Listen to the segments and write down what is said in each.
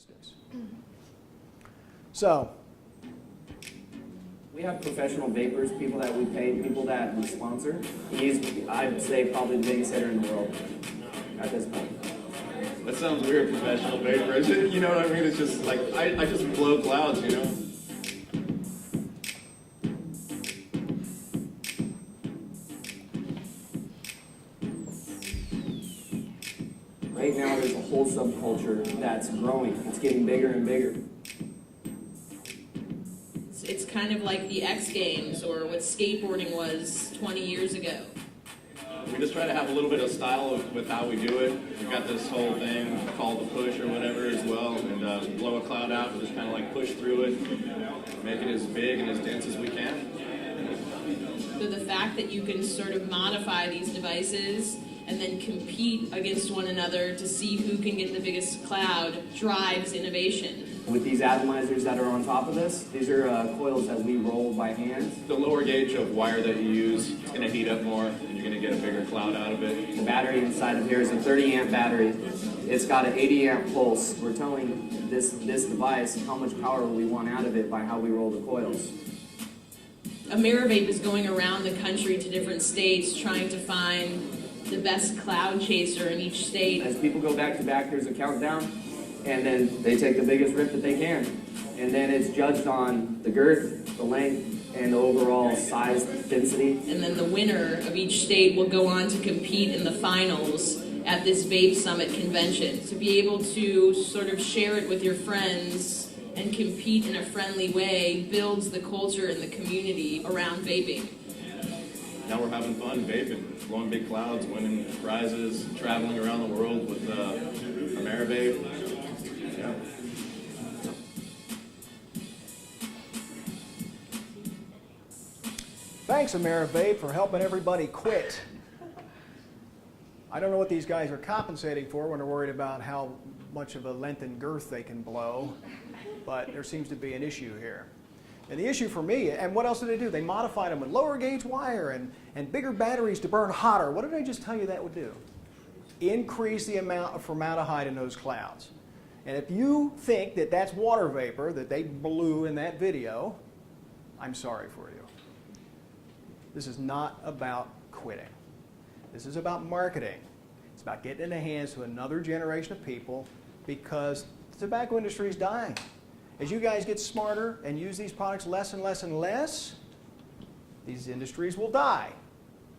instance. So, We have professional vapors, people that we pay, people that we sponsor. He's, I'd say, probably the biggest hitter in the world at this point. That sounds weird, professional vapors. You know what I mean? It's just like, I just blow clouds, you know? Right now, there's a whole subculture that's growing. It's getting bigger and bigger. It's kind of like the X Games or what skateboarding was 20 years ago. We just try to have a little bit of style with how we do it. We've got this whole thing called the push or whatever as well, and blow a cloud out and just kind of like push through it, make it as big and as dense as we can. So the fact that you can sort of modify these devices and then compete against one another to see who can get the biggest cloud drives innovation. With these atomizers that are on top of this, these are coils that we roll by hand. The lower gauge of wire that you use is going to heat up more, and you're going to get a bigger cloud out of it. The battery inside of here is a 30 amp battery. It's got an 80 amp pulse. We're telling this device how much power we want out of it by how we roll the coils. AmeriVape is going around the country to different states trying to find the best cloud chaser in each state. As people go back to back, there's a countdown, and then they take the biggest rip that they can. And then it's judged on the girth, the length, and the overall size, density. And then the winner of each state will go on to compete in the finals at this Vape Summit convention. To be able to sort of share it with your friends and compete in a friendly way builds the culture and the community around vaping. Now we're having fun vaping, blowing big clouds, winning prizes, traveling around the world with AmeriVape. Yeah. thanks, AmeriVape, for helping everybody quit. I don't know what these guys are compensating for when they're worried about how much of a length and girth they can blow, but there seems to be an issue here. And the issue for me, and what else did they do? They modified them with lower gauge wire and bigger batteries to burn hotter. What did I just tell you that would do? Increase the amount of formaldehyde in those clouds. And if you think that that's water vapor that they blew in that video, I'm sorry for you. This is not about quitting. This is about marketing. It's about getting in the hands to another generation of people because the tobacco industry is dying. As you guys get smarter and use these products less and less and less, these industries will die.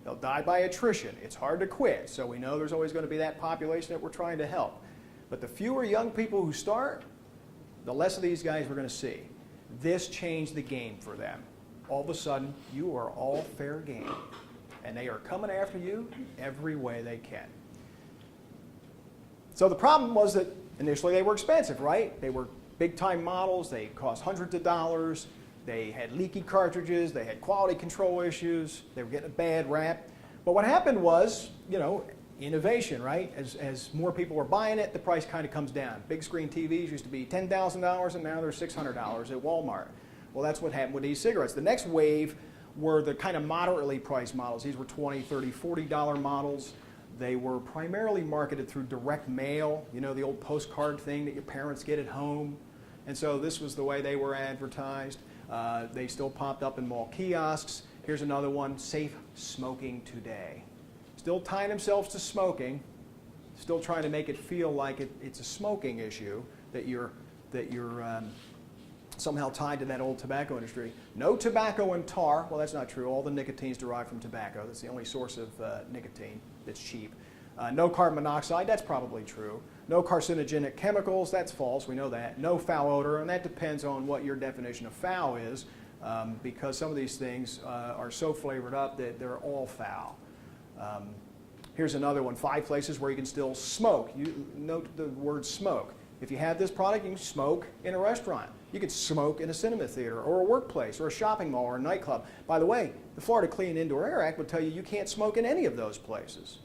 They'll die by attrition. It's hard to quit, so we know there's always going to be that population that we're trying to help. But the fewer young people who start, the less of these guys we're going to see. This changed the game for them. All of a sudden, you are all fair game. And they are coming after you every way they can. So the problem was that initially they were expensive, right? They were big-time models. They cost hundreds of dollars. They had leaky cartridges. They had quality control issues. They were getting a bad rap. But what happened was, you know, innovation, right? As more people were buying it, the price kind of comes down. Big screen TVs used to be $10,000, and now they're $600 at Walmart. Well, that's what happened with these cigarettes. The next wave were the kind of moderately priced models. These were $20, $30, $40 models. They were primarily marketed through direct mail, you know, the old postcard thing that your parents get at home. And so this was the way they were advertised. They still popped up in mall kiosks. Here's another one, safe smoking today. Still tying themselves to smoking, still trying to make it feel like it's a smoking issue, that you're somehow tied to that old tobacco industry. No tobacco and tar. Well, that's not true. All the nicotine is derived from tobacco. That's the only source of nicotine that's cheap. No carbon monoxide. That's probably true. No carcinogenic chemicals. That's false. We know that. No foul odor, and that depends on what your definition of foul is, because some of these things are so flavored up that they're all foul. Here's another one, 5 places where you can still smoke. You note the word smoke. If you have this product, you can smoke in a restaurant. You can smoke in a cinema theater or a workplace or a shopping mall or a nightclub. By the way, the Florida Clean Indoor Air Act would tell you you can't smoke in any of those places.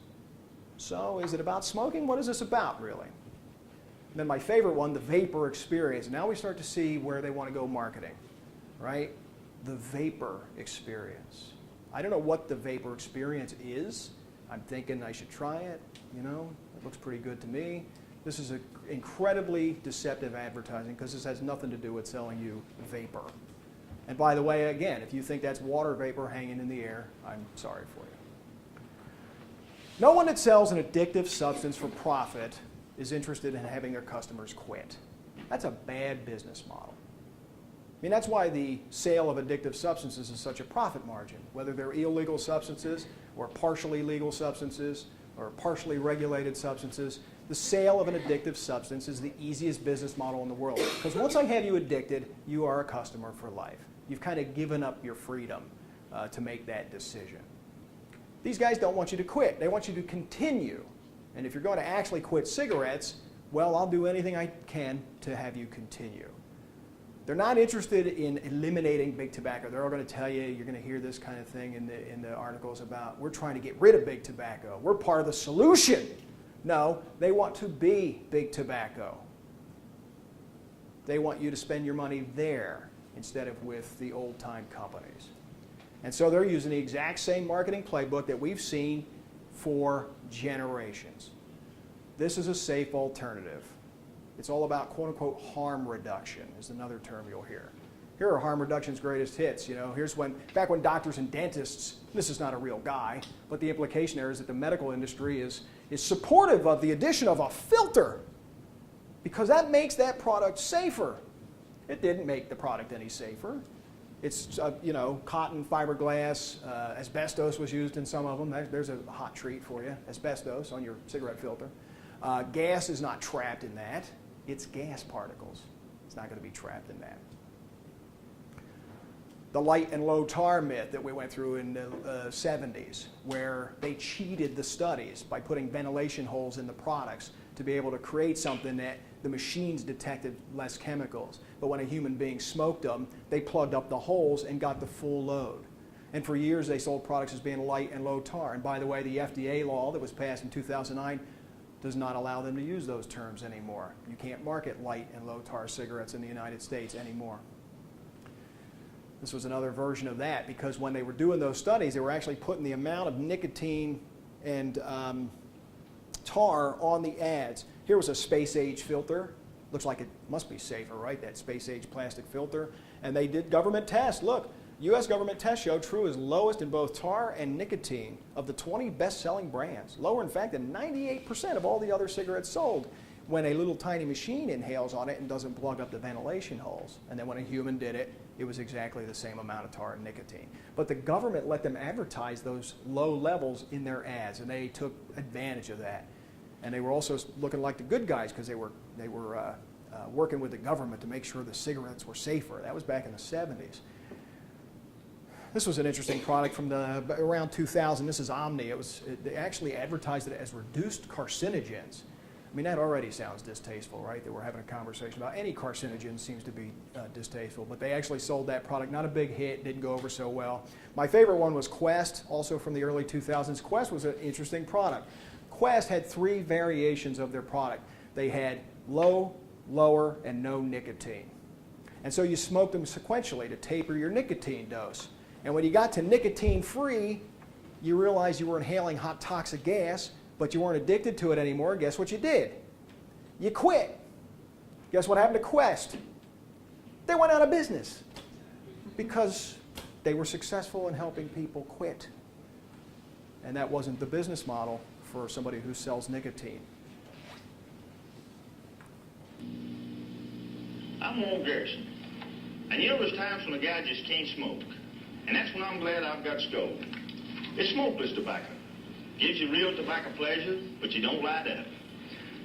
So is it about smoking? What is this about, really? And then my favorite one, the vapor experience. Now we start to see where they want to go marketing, right? The vapor experience. I don't know what the vapor experience is. I'm thinking I should try it, you know. It looks pretty good to me. This is incredibly deceptive advertising because this has nothing to do with selling you vapor. And by the way, again, if you think that's water vapor hanging in the air, I'm sorry for you. No one that sells an addictive substance for profit is interested in having their customers quit. That's a bad business model. I mean, that's why the sale of addictive substances is such a profit margin, whether they're illegal substances or partially legal substances or partially regulated substances. The sale of an addictive substance is the easiest business model in the world. Because once I have you addicted, you are a customer for life. You've kind of given up your freedom to make that decision. These guys don't want you to quit. They want you to continue. And if you're going to actually quit cigarettes, well, I'll do anything I can to have you continue. They're not interested in eliminating big tobacco. They're all going to tell you, you're going to hear this kind of thing in the articles about, we're trying to get rid of big tobacco. We're part of the solution. No, they want to be big tobacco. They want you to spend your money there instead of with the old-time companies. And so they're using the exact same marketing playbook that we've seen for generations. This is a safe alternative. It's all about quote-unquote harm reduction is another term you'll hear. Here are harm reduction's greatest hits. You know, back when doctors and dentists, this is not a real guy, but the implication there is that the medical industry is supportive of the addition of a filter because that makes that product safer. It didn't make the product any safer. It's, cotton, fiberglass, asbestos was used in some of them. There's a hot treat for you, asbestos on your cigarette filter. Gas is not trapped in that. It's gas particles. It's not going to be trapped in that. The light and low tar myth that we went through in the 70s, where they cheated the studies by putting ventilation holes in the products to be able to create something that the machines detected less chemicals. But when a human being smoked them, they plugged up the holes and got the full load. And for years they sold products as being light and low tar. And by the way, the FDA law that was passed in 2009 does not allow them to use those terms anymore. You can't market light and low tar cigarettes in the United States anymore. This was another version of that because when they were doing those studies, they were actually putting the amount of nicotine and tar on the ads. Here was a space age filter. Looks like it must be safer, right? That space age plastic filter. And they did government tests. Look, U.S. government tests show True is lowest in both tar and nicotine of the 20 best-selling brands. Lower, in fact, than 98% of all the other cigarettes sold when a little tiny machine inhales on it and doesn't plug up the ventilation holes. And then when a human did it, it was exactly the same amount of tar and nicotine. But the government let them advertise those low levels in their ads, and they took advantage of that. And they were also looking like the good guys because they were working with the government to make sure the cigarettes were safer. That was back in the 70s. This was an interesting product from around 2000. This is Omni. They actually advertised it as reduced carcinogens. I mean, that already sounds distasteful, right? That we're having a conversation about any carcinogen seems to be distasteful. But they actually sold that product. Not a big hit. Didn't go over so well. My favorite one was Quest, also from the early 2000s. Quest was an interesting product. Quest had 3 variations of their product. They had low, lower, and no nicotine. And so you smoked them sequentially to taper your nicotine dose. And when you got to nicotine-free, you realized you were inhaling hot toxic gas, but you weren't addicted to it anymore. Guess what you did? You quit. Guess what happened to Quest? They went out of business because they were successful in helping people quit. And that wasn't the business model for somebody who sells nicotine. I'm Walt Garrison. And you know there's times when a guy just can't smoke. And that's when I'm glad I've got Stove. It's smokeless tobacco. Gives you real tobacco pleasure, but you don't light up.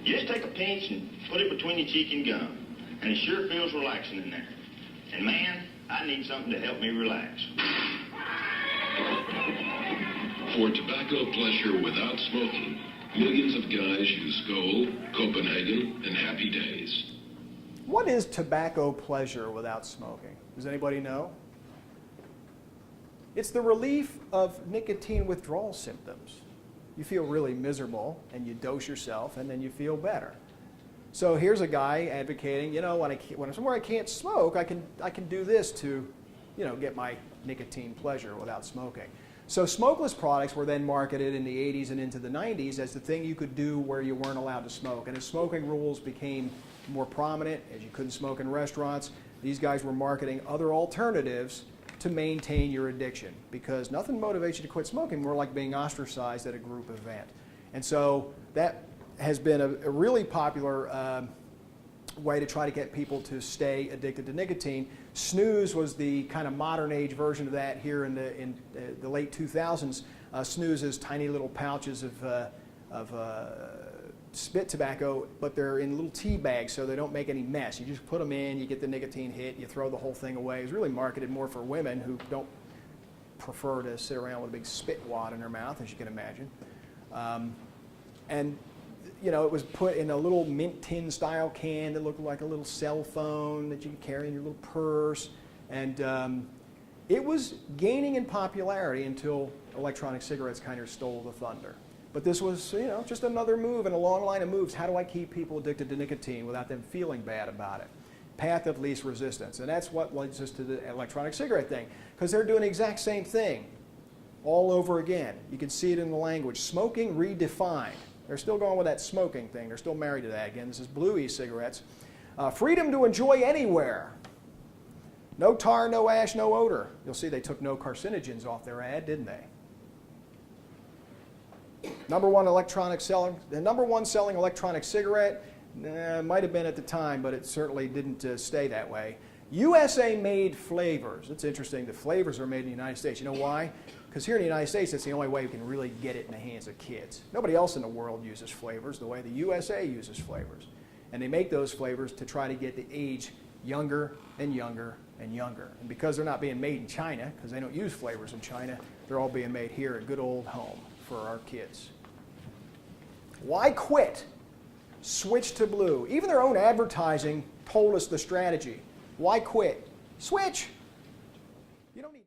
You just take a pinch and put it between your cheek and gum. And it sure feels relaxing in there. And man, I need something to help me relax. For tobacco pleasure without smoking, millions of guys use Skoal, Copenhagen, and Happy Days. What is tobacco pleasure without smoking? Does anybody know? It's the relief of nicotine withdrawal symptoms. You feel really miserable, and you dose yourself, and then you feel better. So here's a guy advocating, when I'm somewhere I can't smoke, I can do this to, get my nicotine pleasure without smoking. So smokeless products were then marketed in the 80s and into the 90s as the thing you could do where you weren't allowed to smoke. And as smoking rules became more prominent, as you couldn't smoke in restaurants, these guys were marketing other alternatives to maintain your addiction, because nothing motivates you to quit smoking more like being ostracized at a group event. And so that has been a really popular way to try to get people to stay addicted to nicotine. Snooze was the kind of modern age version of that here in the late 2000s. Snooze is tiny little pouches of spit tobacco, but they're in little tea bags so they don't make any mess. You just put them in, you get the nicotine hit, you throw the whole thing away. It's really marketed more for women who don't prefer to sit around with a big spit wad in their mouth, as you can imagine. And you know, it was put in a little mint tin style can that looked like a little cell phone that you could carry in your little purse. And it was gaining in popularity until electronic cigarettes kind of stole the thunder. But this was, you know, just another move in a long line of moves. How do I keep people addicted to nicotine without them feeling bad about it? Path of least resistance. And that's what leads us to the electronic cigarette thing, because they're doing the exact same thing all over again. You can see it in the language. Smoking redefined. They're still going with that smoking thing. They're still married to that. Again, this is Blue e-cigarettes. Freedom to enjoy anywhere. No tar, no ash, no odor. You'll see they took no carcinogens off their ad, didn't they? Number one selling electronic cigarette, might have been at the time, but it certainly didn't stay that way. USA-made flavors. It's interesting. The flavors are made in the United States. You know why? Because here in the United States, it's the only way we can really get it in the hands of kids. Nobody else in the world uses flavors the way the USA uses flavors. And they make those flavors to try to get the age younger and younger and younger. And because they're not being made in China, because they don't use flavors in China, they're all being made here at good old home for our kids. Why quit? Switch to Blue. Even their own advertising told us the strategy. Why quit? Switch. You don't need